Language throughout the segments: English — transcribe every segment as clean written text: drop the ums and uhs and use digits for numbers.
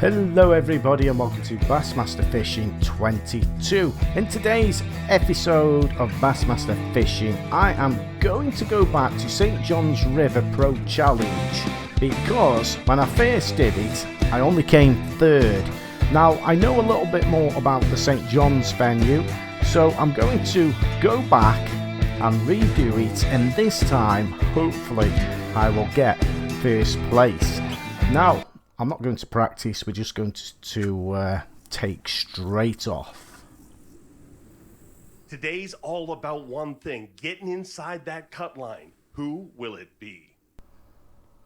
Hello everybody and welcome to Bassmaster Fishing 22. In today's episode of Bassmaster Fishing, I am going to go back to St John's River Pro Challenge because when I first did it, I only came third. Now I know a little bit more about the St John's venue, so I'm going to go back and redo it, and this time hopefully I will get first place. Now I'm not going to practice, we're just going to take straight off. Today's all about one thing, getting inside that cut line. Who will it be?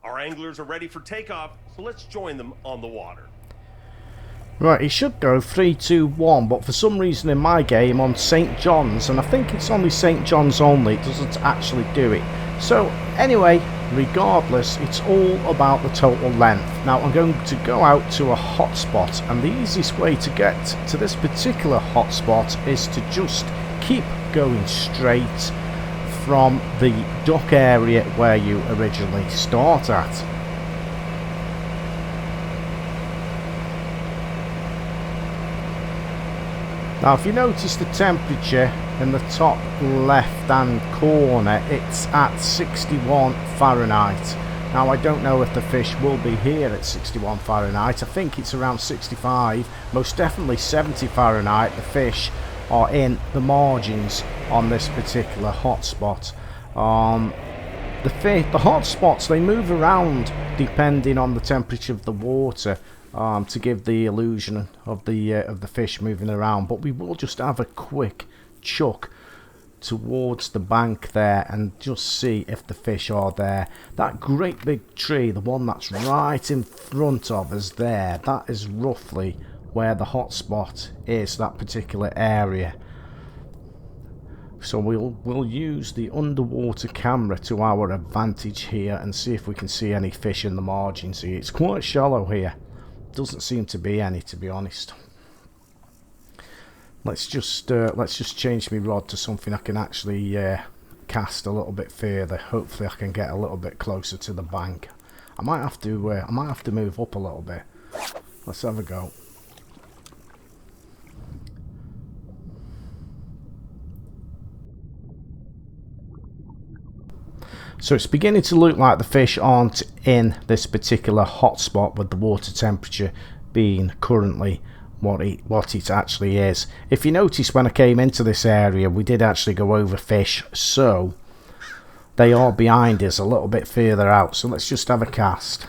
Our anglers are ready for takeoff, so let's join them on the water. Right, it should go 3, 2, 1, but for some reason in my game on St John's, and I think it's only St John's only, it doesn't actually do it. So anyway, regardless, it's all about the total length. Now I'm going to go out to a hotspot, and the easiest way to get to this particular hotspot is to just keep going straight from the dock area where you originally start at. Now if you notice the temperature in the top left hand corner, it's at 61 Fahrenheit. Now I don't know if the fish will be here at 61 Fahrenheit. I think it's around 65, most definitely 70 Fahrenheit. The fish are in the margins on this particular hotspot. The hotspots, they move around depending on the temperature of the water, to give the illusion of the fish moving around. But we will just have a quick chuck towards the bank there and just see if the fish are there. That great big tree, the one that's right in front of us there, that is roughly where the hotspot is, that particular area. So we'll use the underwater camera to our advantage here and see if we can see any fish in the margins here. It's quite shallow here. Doesn't seem to be any, to be honest. Let's just change my rod to something I can actually cast a little bit further. Hopefully I can get a little bit closer to the bank. I might have to move up a little bit. Let's have a go. So it's beginning to look like the fish aren't in this particular hotspot, with the water temperature being currently what it actually is. If you notice, when I came into this area, we did actually go over fish, so they are behind us a little bit further out. So let's just have a cast.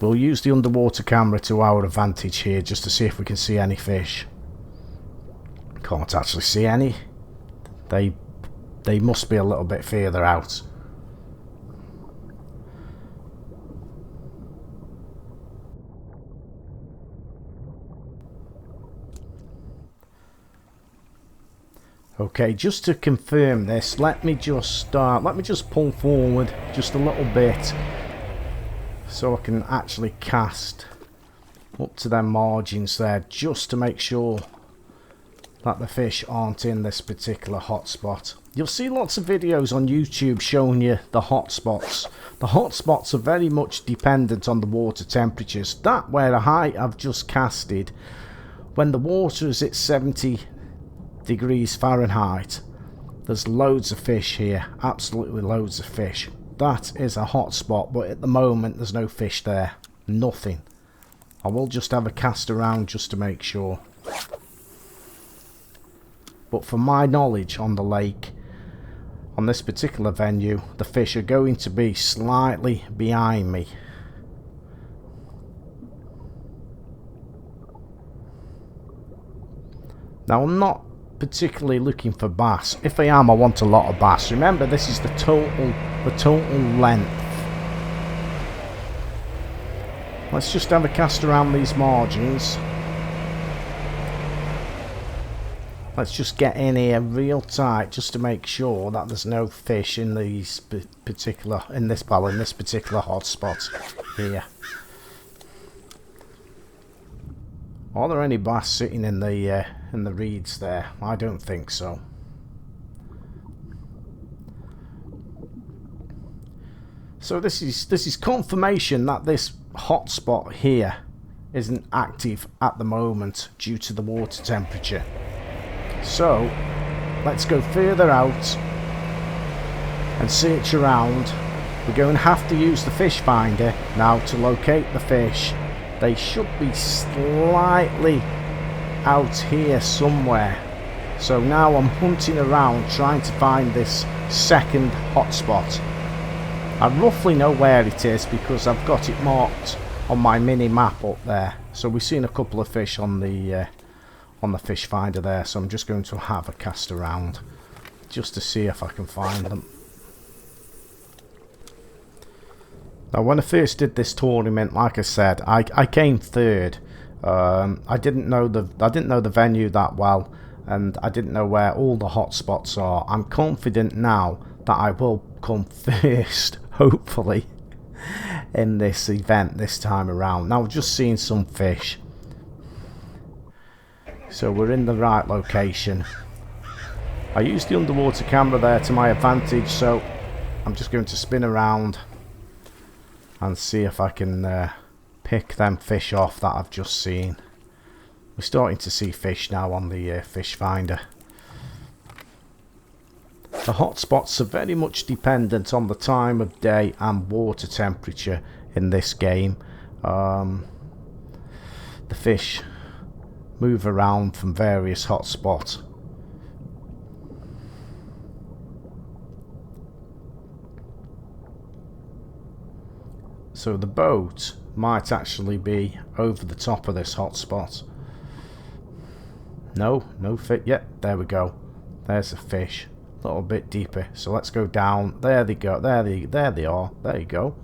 We'll use the underwater camera to our advantage here just to see if we can see any fish. Can't actually see any. They must be a little bit further out. Okay, just to confirm this, let me just pull forward just a little bit so I can actually cast up to their margins there, just to make sure that the fish aren't in this particular hotspot. You'll see lots of videos on YouTube showing you the hotspots. The hotspots are very much dependent on the water temperatures. That where I've just casted, when the water is at 70 degrees Fahrenheit, there's loads of fish here, absolutely loads of fish. That is a hotspot, but at the moment there's no fish there, nothing. I will just have a cast around just to make sure. But from my knowledge on the lake, on this particular venue, the fish are going to be slightly behind me. Now I'm not particularly looking for bass. If I am, I want a lot of bass. Remember, this is the total length. Let's just have a cast around these margins. Let's just get in here real tight just to make sure that there's no fish in this particular hotspot here. Are there any bass sitting in the reeds there? I don't think so. So this is confirmation that this hotspot here isn't active at the moment due to the water temperature. So let's go further out and search around. We're going to have to use the fish finder now to locate the fish. They should be slightly out here somewhere. So now I'm hunting around trying to find this second hotspot. I roughly know where it is because I've got it marked on my mini map up there. So we've seen a couple of fish on the fish finder there, so I'm just going to have a cast around just to see if I can find them. Now when I first did this tournament, like I said, I came third. I didn't know the venue that well, and I didn't know where all the hotspots are. I'm confident now that I will come first, hopefully, in this event this time around. Now, just seeing some fish, so we're in the right location. I used the underwater camera there to my advantage, so I'm just going to spin around and see if I can pick them fish off that I've just seen. We're starting to see fish now on the fish finder. The hotspots are very much dependent on the time of day and water temperature in this game. The fish move around from various hotspots. So the boat might actually be over the top of this hotspot. No fish. Yep, there we go. There's a fish. A little bit deeper. So let's go down. There they go. There they are. There you go.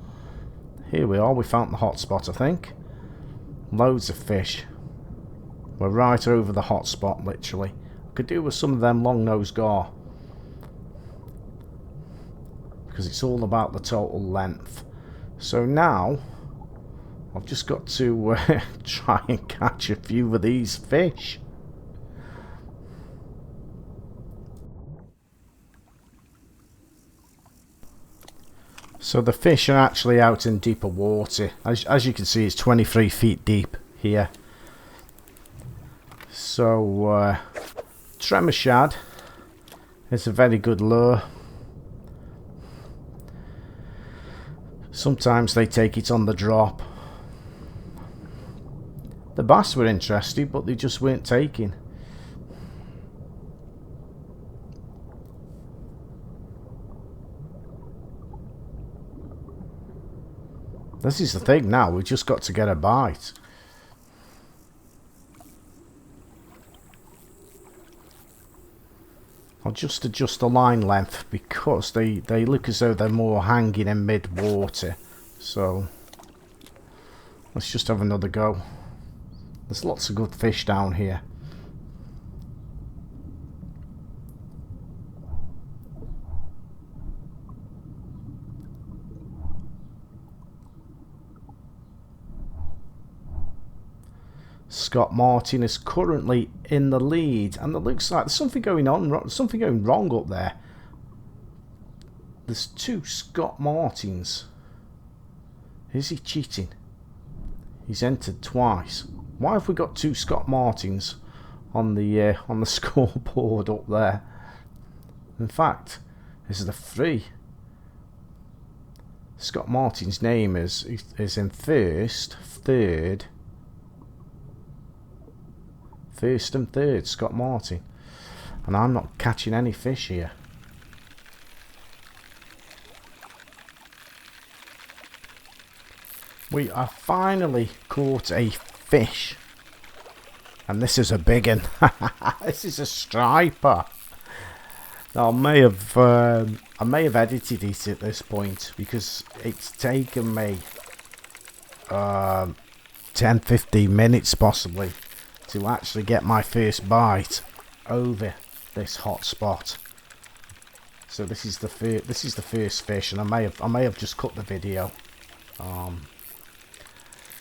Here we are. We found the hotspot, I think. Loads of fish. We're right over the hotspot, literally. Could do with some of them long-nosed gar, because it's all about the total length. So now I've just got to try and catch a few of these fish. So the fish are actually out in deeper water. As you can see, it's 23 feet deep here. So tremor shad is a very good lure. Sometimes they take it on the drop. The bass were interested, but they just weren't taking. This is the thing now, we just got to get a bite. I'll just adjust the line length because they look as though they're more hanging in mid-water. So let's just have another go. There's lots of good fish down here. Scott Martin is currently in the lead, and it looks like there's something going on, something going wrong up there. There's two Scott Martins. Is he cheating? He's entered twice. Why have we got two Scott Martins on the scoreboard up there? In fact, this is the three. Scott Martin's name is in first and third, Scott Martin, and I'm not catching any fish here. We are finally caught a fish, and this is a big one. This is a striper. Now, I may have edited it at this point because it's taken me 10-15 minutes possibly to actually get my first bite over this hot spot. So this is the first fish, and I may have just cut the video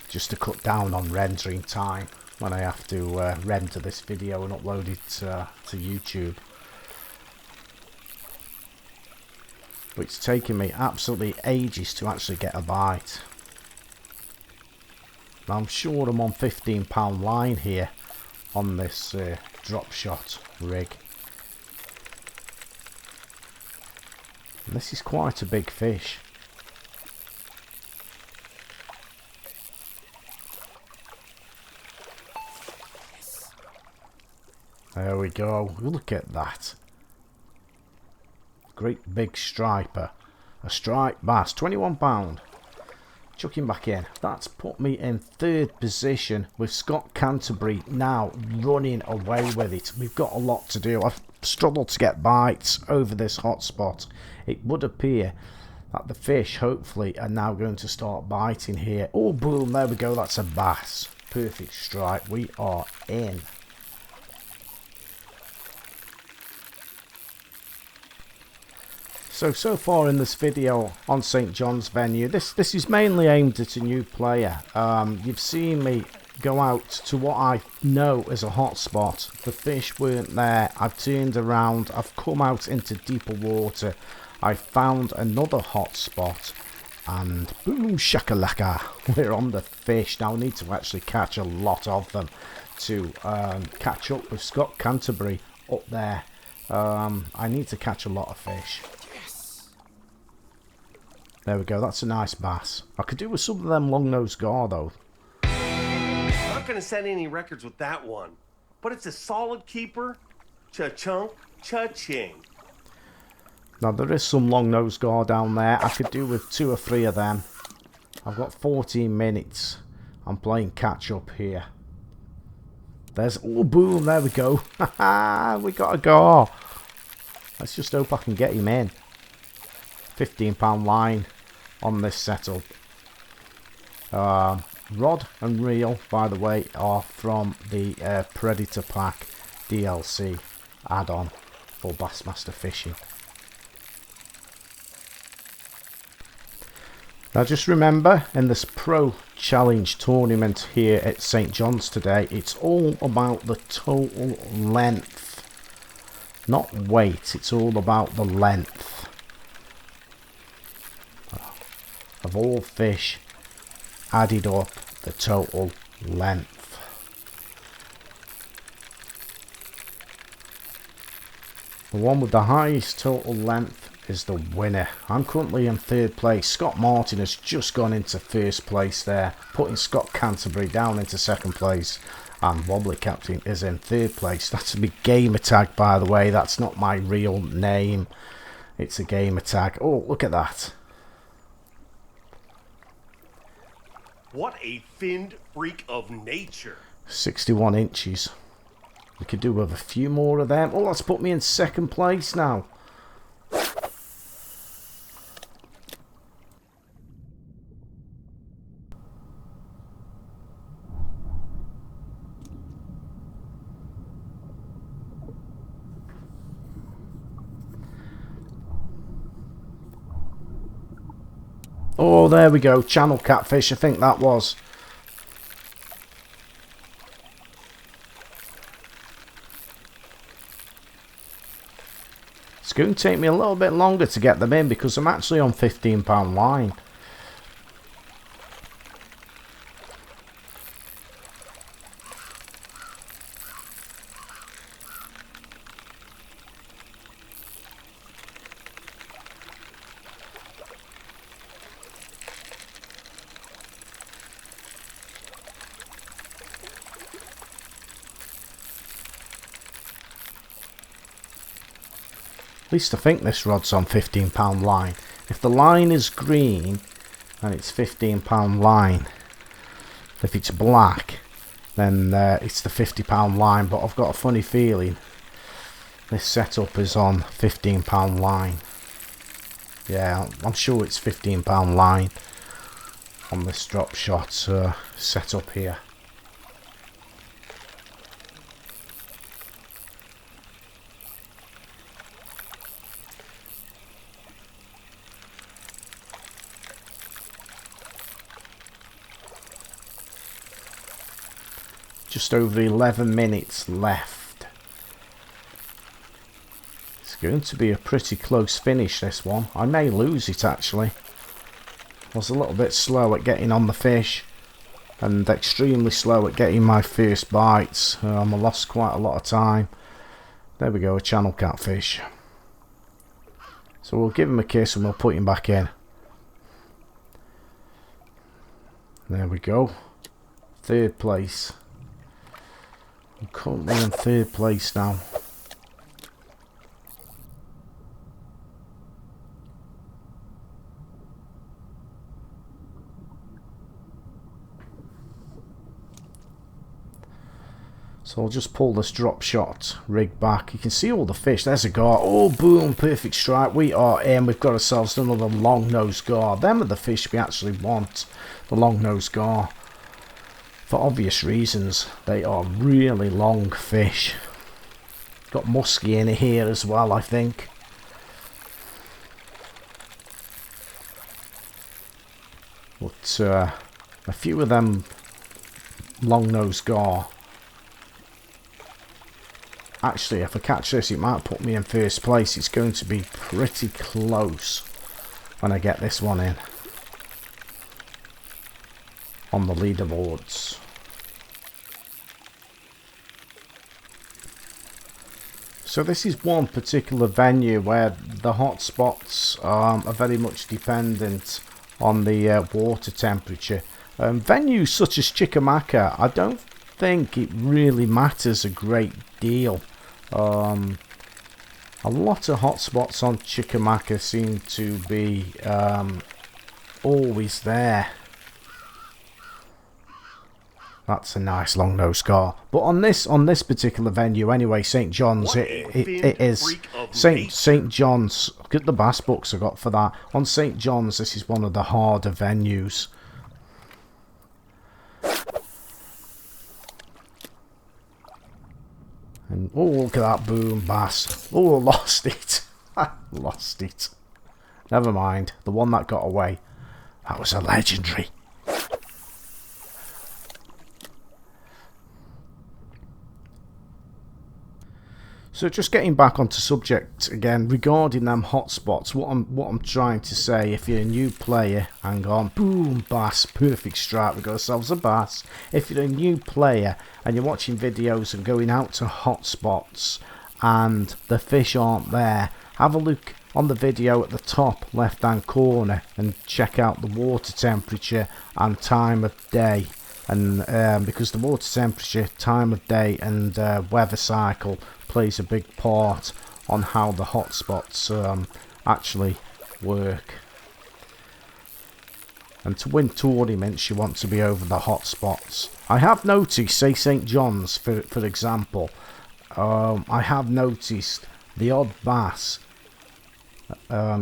just to cut down on rendering time when I have to render this video and upload it to YouTube. But it's taken me absolutely ages to actually get a bite. Now I'm sure I'm on £15 line here on this drop shot rig. And this is quite a big fish. There we go. Look at that. Great big striper. A striped bass. £21. Chuck him back in. That's put me in 3rd position with Scott Canterbury now running away with it. We've got a lot to do. I've struggled to get bites over this hotspot. It would appear that the fish hopefully are now going to start biting here. Oh boom, there we go. That's a bass. Perfect strike. We are in. So far in this video on St. John's venue, this is mainly aimed at a new player. You've seen me go out to what I know as a hotspot. The fish weren't there. I've turned around. I've come out into deeper water. I found another hotspot. And boom shakalaka. We're on the fish. Now I need to actually catch a lot of them to catch up with Scott Canterbury up there. I need to catch a lot of fish. There we go, that's a nice bass. I could do with some of them long-nosed gar though. I'm not going to set any records with that one, but it's a solid keeper. Cha-chunk, cha-ching. Now there is some long-nosed gar down there. I could do with 2 or 3 of them. I've got 14 minutes. I'm playing catch up here. There's, oh boom, there we go. We got a gar. Let's just hope I can get him in. £15 line on this setup. Rod and reel, by the way, are from the Predator Pack DLC add-on for Bassmaster Fishing. Now just remember, in this Pro Challenge tournament here at St. John's today, it's all about the total length, not weight. It's all about the length of all fish added up, the total length. The one with the highest total length is the winner. I'm currently in 3rd place. Scott Martin has just gone into 1st place there, putting Scott Canterbury down into 2nd place, and Wobbly Captain is in 3rd place. That's a big gamer tag, by the way. That's not my real name. It's a gamer tag. Oh, look at that. What a finned freak of nature. 61 inches. We could do with a few more of them. Oh, that's put me in 2nd place now. Oh, there we go. Channel catfish, I think that was. It's going to take me a little bit longer to get them in because I'm actually on £15 line. At least I think this rod's on £15 line. If the line is green, then it's £15 line. If it's black, then it's the £50 line. But I've got a funny feeling this setup is on £15 line. Yeah, I'm sure it's £15 line on this drop shot setup here. Just over 11 minutes left. It's going to be a pretty close finish, this one. I may lose it actually. I was a little bit slow at getting on the fish. and extremely slow at getting my first bites. I lost quite a lot of time. There we go, a channel catfish. So we'll give him a kiss and we'll put him back in. There we go. Third place. I'm currently in third place now. So I'll just pull this drop shot rig back. You can see all the fish. There's a gar. Oh, boom, perfect strike. We are in. We've got ourselves another long-nosed gar. Them are the fish we actually want. The long-nosed gar. For obvious reasons. They are really long fish. Got musky in here as well, I think. But a few of them long-nosed gar. Actually, if I catch this, it might put me in first place. It's going to be pretty close when I get this one in on the leaderboards. So this is one particular venue where the hotspots are very much dependent on the water temperature. Venues such as Chickamauga, I don't think it really matters a great deal. A lot of hotspots on Chickamauga seem to be always there. That's a nice long-nosed gar. But on this particular venue anyway, St. John's, it is St. John's. Look at the bass books I got for that. On St. John's, this is one of the harder venues. And oh, look at that boom bass. Oh, lost it. Lost it. Never mind. The one that got away. That was a legendary. So just getting back onto subject again regarding them hotspots, what I'm trying to say, if you're a new player, hang on, boom, bass, perfect strike, we got ourselves a bass. If you're a new player and you're watching videos and going out to hotspots and the fish aren't there, have a look on the video at the top left hand corner and check out the water temperature and time of day. And because the water temperature, time of day and weather cycle plays a big part on how the hotspots actually work. And to win tournaments you want to be over the hotspots. I have noticed, say St. John's for example, I have noticed the odd bass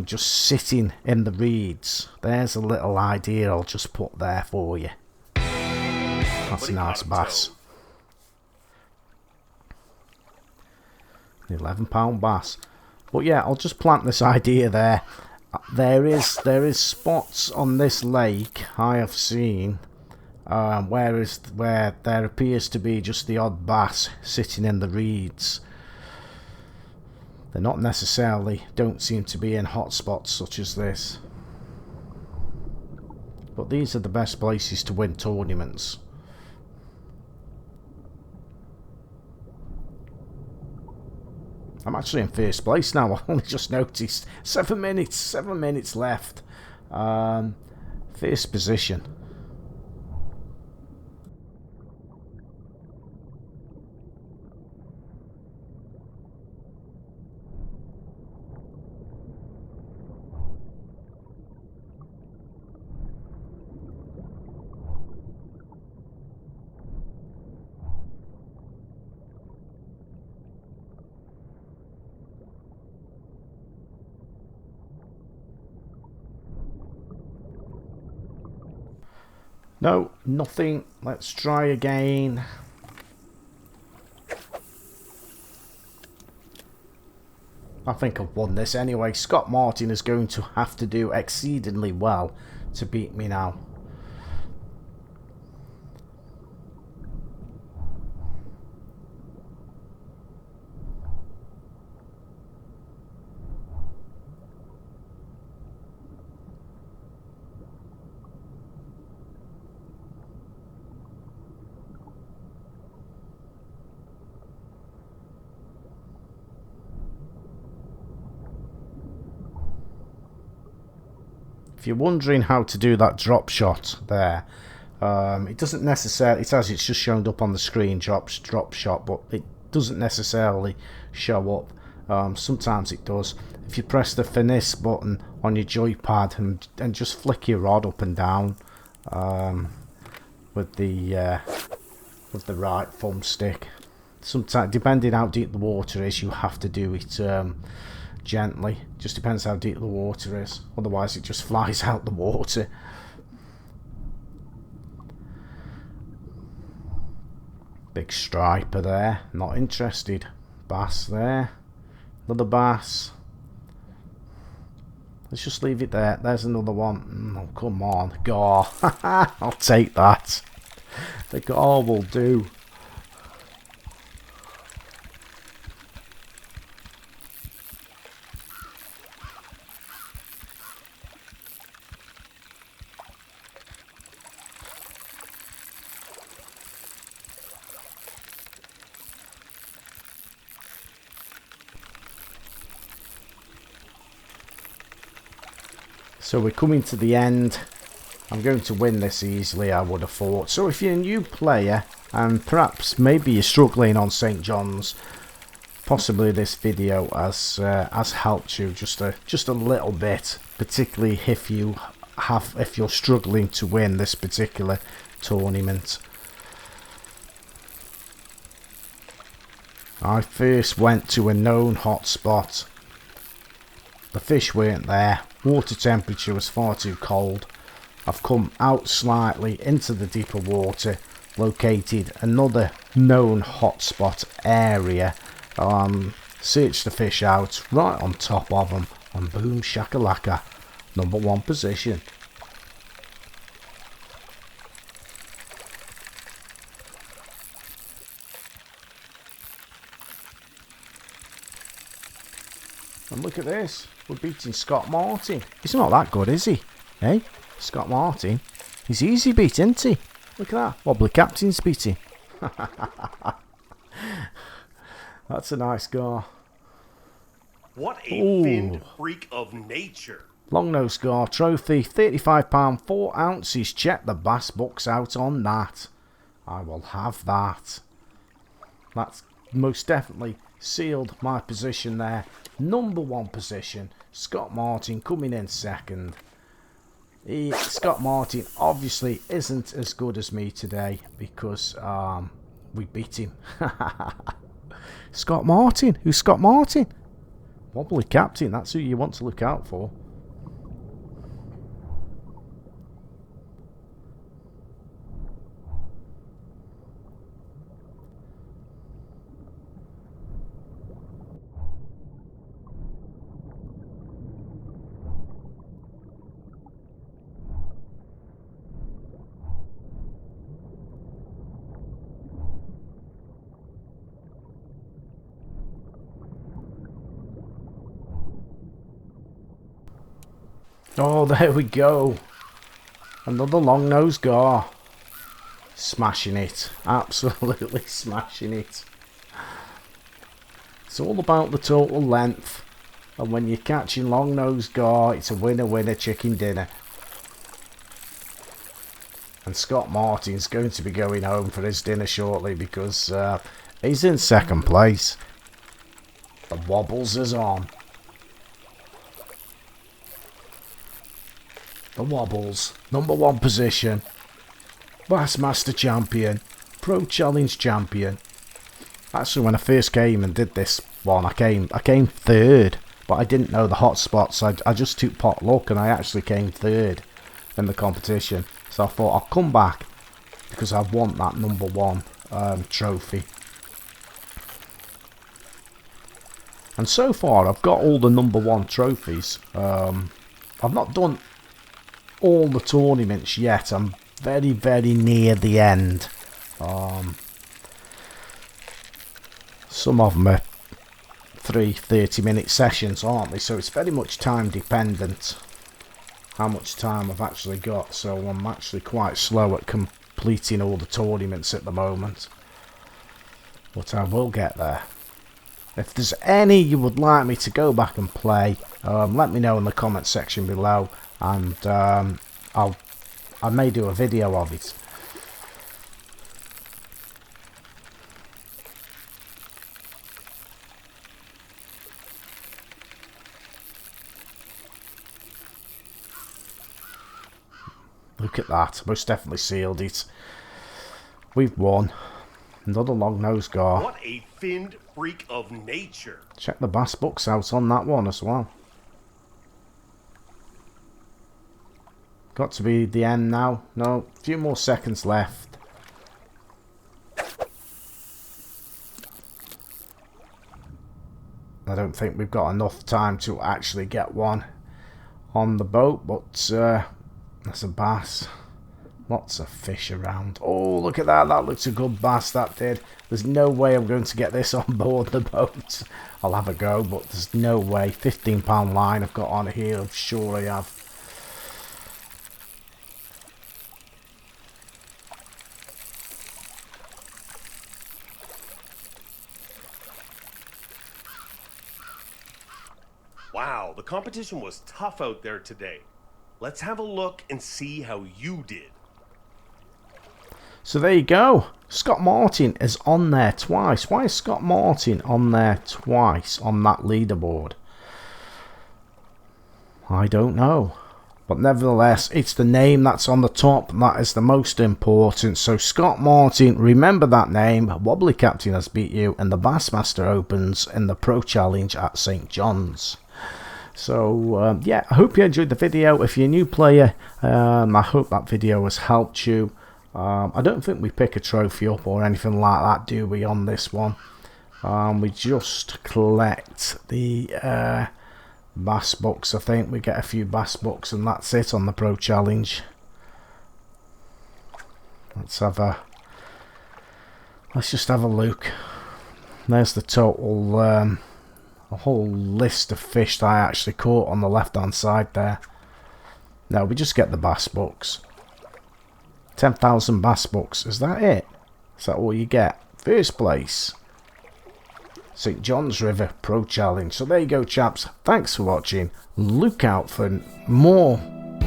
just sitting in the reeds. There's a little idea I'll just put there for you. That's a nice bass. An £11 bass. But yeah, I'll just plant this idea there. There is spots on this lake I have seen where there appears to be just the odd bass sitting in the reeds. They're not necessarily, don't seem to be in hotspots such as this. But these are the best places to win tournaments. I'm actually in first place now. I only just noticed. 7 minutes left. First position. No, nothing. Let's try again. I think I've won this anyway. Scott Martin is going to have to do exceedingly well to beat me now. if you're wondering how to do that drop shot there, it doesn't necessarily, it's just shown up on the screen, drop shot, but it doesn't necessarily show up. Sometimes it does. If you press the finesse button on your joypad and just flick your rod up and down with the right thumbstick. Sometimes, depending how deep the water is, you have to do it gently. Just depends how deep the water is. Otherwise, it just flies out the water. Big striper there. Not interested. Bass there. Another bass. Let's just leave it there. There's another one. Oh, come on. Gar. I'll take that. The gar will do. So we're coming to the end. I'm going to win this easily, I would have thought. So if you're a new player and perhaps maybe you're struggling on St. John's, possibly this video has helped you just a little bit, particularly if you're struggling to win this particular tournament. I first went to a known hotspot. The fish weren't there. Water temperature was far too cold. I've come out slightly into the deeper water, located another known hotspot area, searched the fish out right on top of them, and boom shakalaka, #1 position. And look at this, we're beating Scott Martin. He's not that good, is he? Hey, Scott Martin. He's easy beat, isn't he? Look at that, wobbly captain's beating. That's a nice gar. What a finned freak of nature. Long nose gar trophy, £35, 4 ounces. Check the bass books out on that. I will have that. That's most definitely sealed my position there. #1 position. Scott Martin coming in second. Scott Martin obviously isn't as good as me today because we beat him. Scott Martin? Who's Scott Martin? Wobbly captain, that's who you want to look out for. Oh, there we go. Another long nose gar. Smashing it. Absolutely smashing it. It's all about the total length. And when you're catching long nose gar, it's a winner chicken dinner. And Scott Martin's going to be going home for his dinner shortly because he's in second place. The wobbles is on. The wobbles, #1 position, Bassmaster champion, Pro Challenge champion. Actually, when I first came and did this one, I came third, but I didn't know the hotspot, so I just took pot luck and I actually came third in the competition. So I thought I'll come back because I want that #1 trophy. And so far, I've got all the #1 trophies. I've not done all the tournaments yet. I'm very near the end. Some of them are 3 30-minute sessions, aren't they? So it's very much time dependent how much time I've actually got. So I'm actually quite slow at completing all the tournaments at the moment, but I will get there. If there's any you would like me to go back and play, let me know in the comment section below. and I may do a video of it. Look at that, most definitely sealed it. We've won. Another long nose gar. What a finned freak of nature. Check the bass books out on that one as well. Got to be the end now. No, a few more seconds left. I don't think we've got enough time to actually get one on the boat, but that's a bass. Lots of fish around. Oh, look at that. That looks a good bass, that did. There's no way I'm going to get this on board the boat. I'll have a go, but there's no way. £15 line I've got on here. I'm sure I have. Wow, the competition was tough out there today. Let's have a look and see how you did. So there you go. Scott Martin is on there twice. Why is Scott Martin on there twice on that leaderboard? I don't know. But nevertheless, it's the name that's on the top that is the most important. So Scott Martin, remember that name. Wobbly Captain has beat you in the Bassmaster Opens in the Pro Challenge at St. John's. So yeah, I hope you enjoyed the video. If you're a new player, I hope that video has helped you. I don't think we pick a trophy up or anything like that, do we, on this one? We just collect the bass books. I think we get a few bass books and that's it on the Pro Challenge. Let's just have a look. There's the total, a whole list of fish that I actually caught on the left hand side there. No, we just get the bass books. 10,000 bass books. Is that it? Is that all you get? First place. St. John's River Pro Challenge. So there you go, chaps. Thanks for watching. Look out for more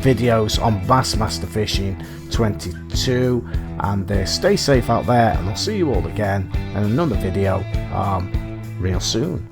videos on Bassmaster Fishing 22. And stay safe out there. And I'll see you all again in another video real soon.